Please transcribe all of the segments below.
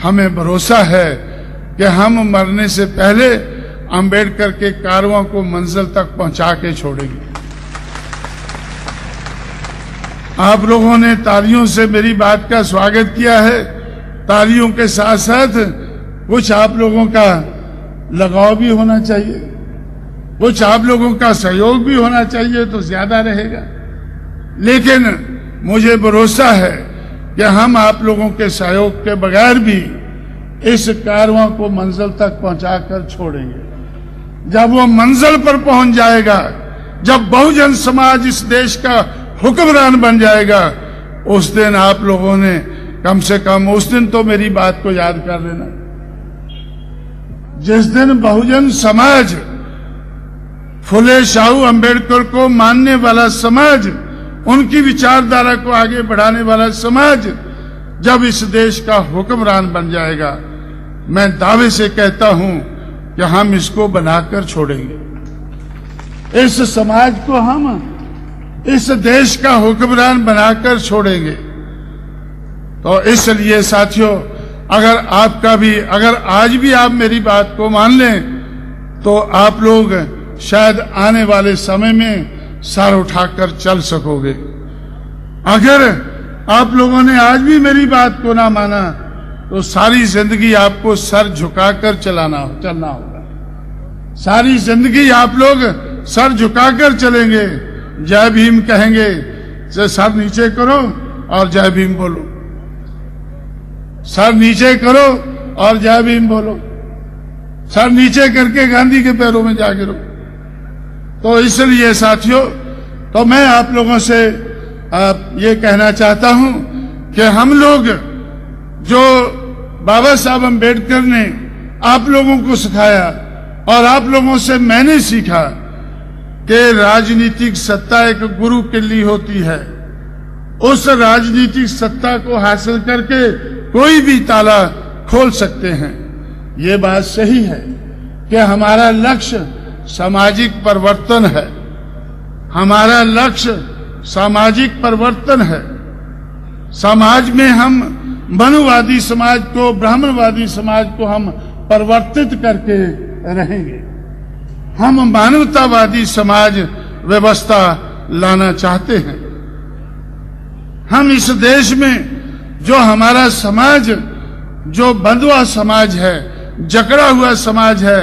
हमें भरोसा है कि हम मरने से पहले अंबेडकर के कारवां को मंजिल तक पहुंचा के छोड़ेंगे। आप लोगों ने तालियों से मेरी बात का स्वागत किया है। तालियों के साथ साथ कुछ आप लोगों का लगाव भी होना चाहिए, कुछ आप लोगों का सहयोग भी होना चाहिए तो ज्यादा रहेगा। लेकिन मुझे भरोसा है कि हम आप लोगों के सहयोग के बगैर भी इस कारवां को मंजिल तक पहुंचाकर छोड़ेंगे। जब वो मंजिल पर पहुंच जाएगा, जब बहुजन समाज इस देश का हुक्मरान बन जाएगा, उस दिन आप लोगों ने कम से कम उस दिन तो मेरी बात को याद कर लेना। जिस दिन बहुजन समाज, फुले शाहू अंबेडकर को मानने वाला समाज, उनकी विचारधारा को आगे बढ़ाने वाला समाज जब इस देश का हुक्मरान बन जाएगा, मैं दावे से कहता हूं कि हम इसको बनाकर छोड़ेंगे। इस समाज को हम इस देश का हुक्मरान बनाकर छोड़ेंगे। तो इसलिए साथियों, अगर आज भी आप मेरी बात को मान लें तो आप लोग शायद आने वाले समय में सर उठाकर चल सकोगे। अगर आप लोगों ने आज भी मेरी बात को ना माना तो सारी जिंदगी आपको सर झुकाकर चलना होगा। सारी जिंदगी आप लोग सर झुकाकर चलेंगे। जय भीम कहेंगे, सर नीचे करो और जय भीम बोलो। सर नीचे करो और जय भीम बोलो। सर नीचे करके गांधी के पैरों में जा गिरो। तो इसलिए साथियों, तो मैं आप लोगों से ये कहना चाहता हूं कि हम लोग जो बाबा साहब अंबेडकर ने आप लोगों को सिखाया और आप लोगों से मैंने सीखा कि राजनीतिक सत्ता एक गुरु किल्ली होती है। उस राजनीतिक सत्ता को हासिल करके कोई भी ताला खोल सकते हैं। ये बात सही है कि हमारा लक्ष्य सामाजिक परिवर्तन है। हमारा लक्ष्य सामाजिक परिवर्तन है। समाज में हम मनुवादी समाज को, ब्राह्मणवादी समाज को हम परिवर्तित करके रहेंगे। हम मानवतावादी समाज व्यवस्था लाना चाहते हैं। हम इस देश में जो हमारा समाज, जो बंधुआ समाज है, जकड़ा हुआ समाज है,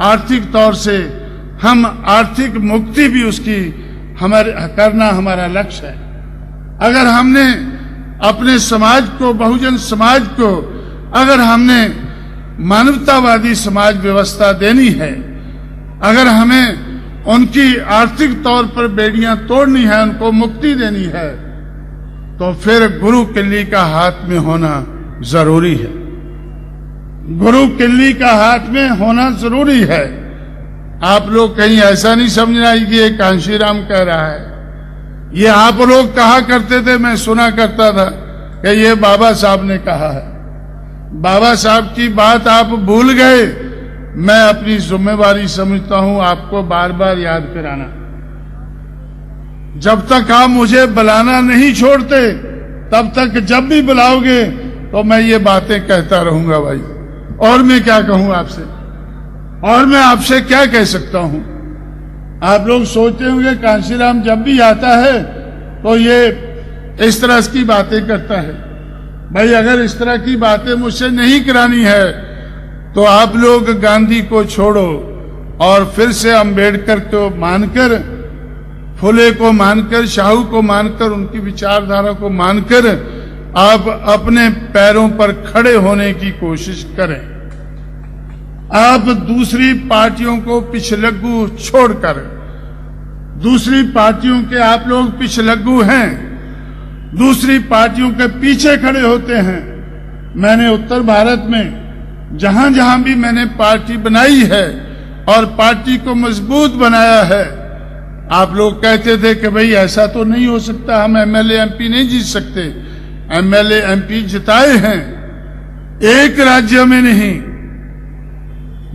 आर्थिक तौर से हम आर्थिक मुक्ति भी उसकी करना हमारा लक्ष्य है। अगर हमने अपने समाज को, बहुजन समाज को, अगर हमने मानवतावादी समाज व्यवस्था देनी है, अगर हमें उनकी आर्थिक तौर पर बेड़ियां तोड़नी है, उनको मुक्ति देनी है, तो फिर गुरु किल्ली का हाथ में होना जरूरी है। गुरु किल्ली का हाथ में होना जरूरी है। आप लोग कहीं ऐसा नहीं समझना कि ये कांशीराम कह रहा है। ये आप लोग कहा करते थे, मैं सुना करता था कि ये बाबा साहब ने कहा है। बाबा साहब की बात आप भूल गए। मैं अपनी जिम्मेवारी समझता हूं आपको बार बार याद कराना। जब तक आप मुझे बुलाना नहीं छोड़ते, तब तक जब भी बुलाओगे तो मैं ये बातें कहता रहूंगा भाई। और मैं क्या कहूं आपसे, और मैं आपसे क्या कह सकता हूं। आप लोग सोचते होंगे कांशीराम जब भी आता है तो ये इस तरह की बातें करता है। भाई अगर इस तरह की बातें मुझसे नहीं करानी है तो आप लोग गांधी को छोड़ो और फिर से अंबेडकर को मानकर, फुले को मानकर, शाहू को मानकर, उनकी विचारधारा को मानकर आप अपने पैरों पर खड़े होने की कोशिश करें। आप दूसरी पार्टियों को पिछलग्गू छोड़कर, दूसरी पार्टियों के आप लोग पिछलग्गू हैं, दूसरी पार्टियों के पीछे खड़े होते हैं। मैंने उत्तर भारत में जहां जहां भी मैंने पार्टी बनाई है और पार्टी को मजबूत बनाया है, आप लोग कहते थे कि भाई ऐसा तो नहीं हो सकता, हम एमएलए एमपी नहीं जीत सकते। एमएलए एमपी जिताए हैं, एक राज्य में नहीं,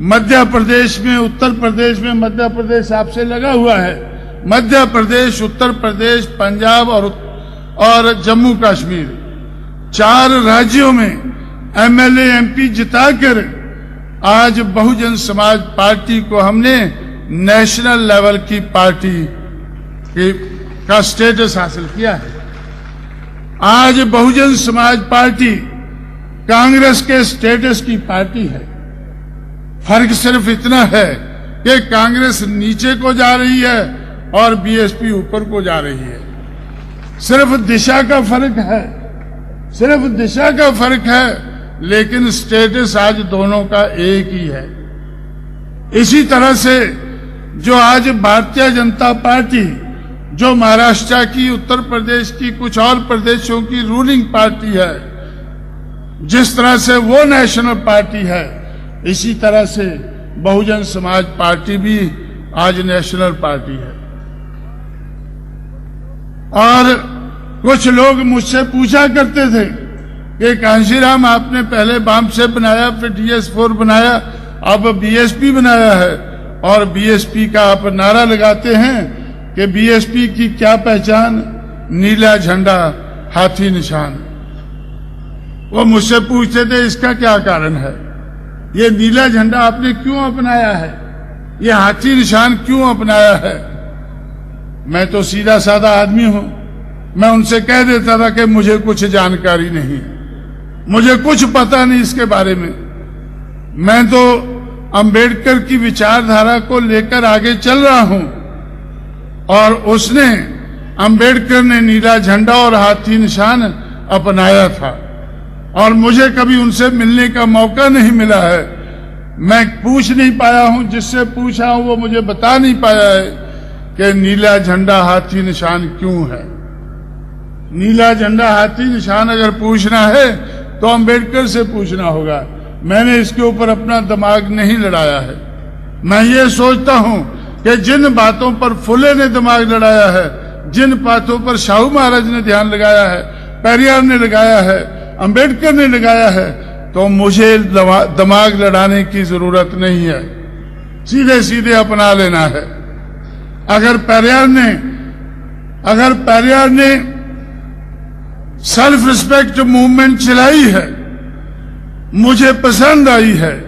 मध्य प्रदेश में, उत्तर प्रदेश में। मध्य प्रदेश आपसे लगा हुआ है। मध्य प्रदेश, उत्तर प्रदेश, पंजाब और जम्मू कश्मीर, 4 राज्यों में एमएलए एमपी जिताकर आज बहुजन समाज पार्टी को हमने नेशनल लेवल की पार्टी का स्टेटस हासिल किया है। आज बहुजन समाज पार्टी कांग्रेस के स्टेटस की पार्टी है। फर्क सिर्फ इतना है कि कांग्रेस नीचे को जा रही है और बीएसपी ऊपर को जा रही है। सिर्फ दिशा का फर्क है, सिर्फ दिशा का फर्क है, लेकिन स्टेटस आज दोनों का एक ही है। इसी तरह से जो आज भारतीय जनता पार्टी, जो महाराष्ट्र की, उत्तर प्रदेश की, कुछ और प्रदेशों की रूलिंग पार्टी है, जिस तरह से वो नेशनल पार्टी है, इसी तरह से बहुजन समाज पार्टी भी आज नेशनल पार्टी है। और कुछ लोग मुझसे पूछा करते थे कि कांशीराम आपने पहले बामसेफ बनाया, फिर DS4 बनाया, अब बीएसपी बनाया है, और बीएसपी का आप नारा लगाते हैं कि बीएसपी की क्या पहचान, नीला झंडा हाथी निशान। वो मुझसे पूछते थे इसका क्या कारण है, ये नीला झंडा आपने क्यों अपनाया है, ये हाथी निशान क्यों अपनाया है। मैं तो सीधा साधा आदमी हूं, मैं उनसे कह देता था कि मुझे कुछ जानकारी नहीं, मुझे कुछ पता नहीं इसके बारे में। मैं तो अंबेडकर की विचारधारा को लेकर आगे चल रहा हूं, और उसने, अंबेडकर ने नीला झंडा और हाथी निशान अपनाया था, और मुझे कभी उनसे मिलने का मौका नहीं मिला है। मैं पूछ नहीं पाया हूं, जिससे पूछा हूं वो मुझे बता नहीं पाया है कि नीला झंडा हाथी निशान क्यों है। नीला झंडा हाथी निशान अगर पूछना है तो अंबेडकर से पूछना होगा। मैंने इसके ऊपर अपना दिमाग नहीं लड़ाया है। मैं ये सोचता हूं कि जिन बातों पर फुले ने दिमाग लड़ाया है, जिन बातों पर शाहू महाराज ने ध्यान लगाया है, पेरियार ने लगाया है, अंबेडकर ने लगाया है, तो मुझे दिमाग लड़ाने की जरूरत नहीं है, सीधे सीधे अपना लेना है। अगर पेरियार ने सेल्फ रिस्पेक्ट मूवमेंट चलाई है, मुझे पसंद आई है,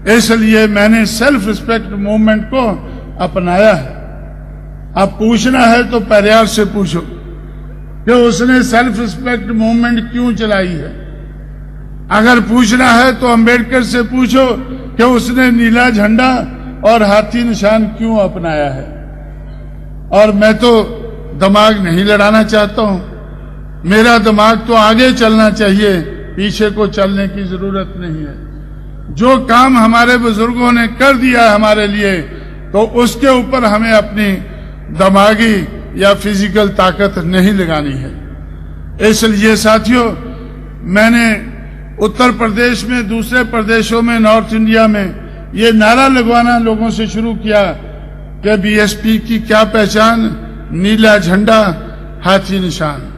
इसलिए मैंने सेल्फ रिस्पेक्ट मूवमेंट को अपनाया है। अब पूछना है तो पेरियार से पूछो कि उसने सेल्फ रिस्पेक्ट मूवमेंट क्यों चलाई है। अगर पूछना है तो अंबेडकर से पूछो कि उसने नीला झंडा और हाथी निशान क्यों अपनाया है। और मैं तो दिमाग नहीं लड़ाना चाहता हूं, मेरा दिमाग तो आगे चलना चाहिए, पीछे को चलने की जरूरत नहीं है। जो काम हमारे बुजुर्गों ने कर दिया है हमारे लिए, तो उसके ऊपर हमें अपनी दिमागी या फिजिकल ताकत नहीं लगानी है। इसलिए साथियों, मैंने उत्तर प्रदेश में, दूसरे प्रदेशों में, नॉर्थ इंडिया में ये नारा लगवाना लोगों से शुरू किया कि बीएसपी की क्या पहचान, नीला झंडा हाथी निशान।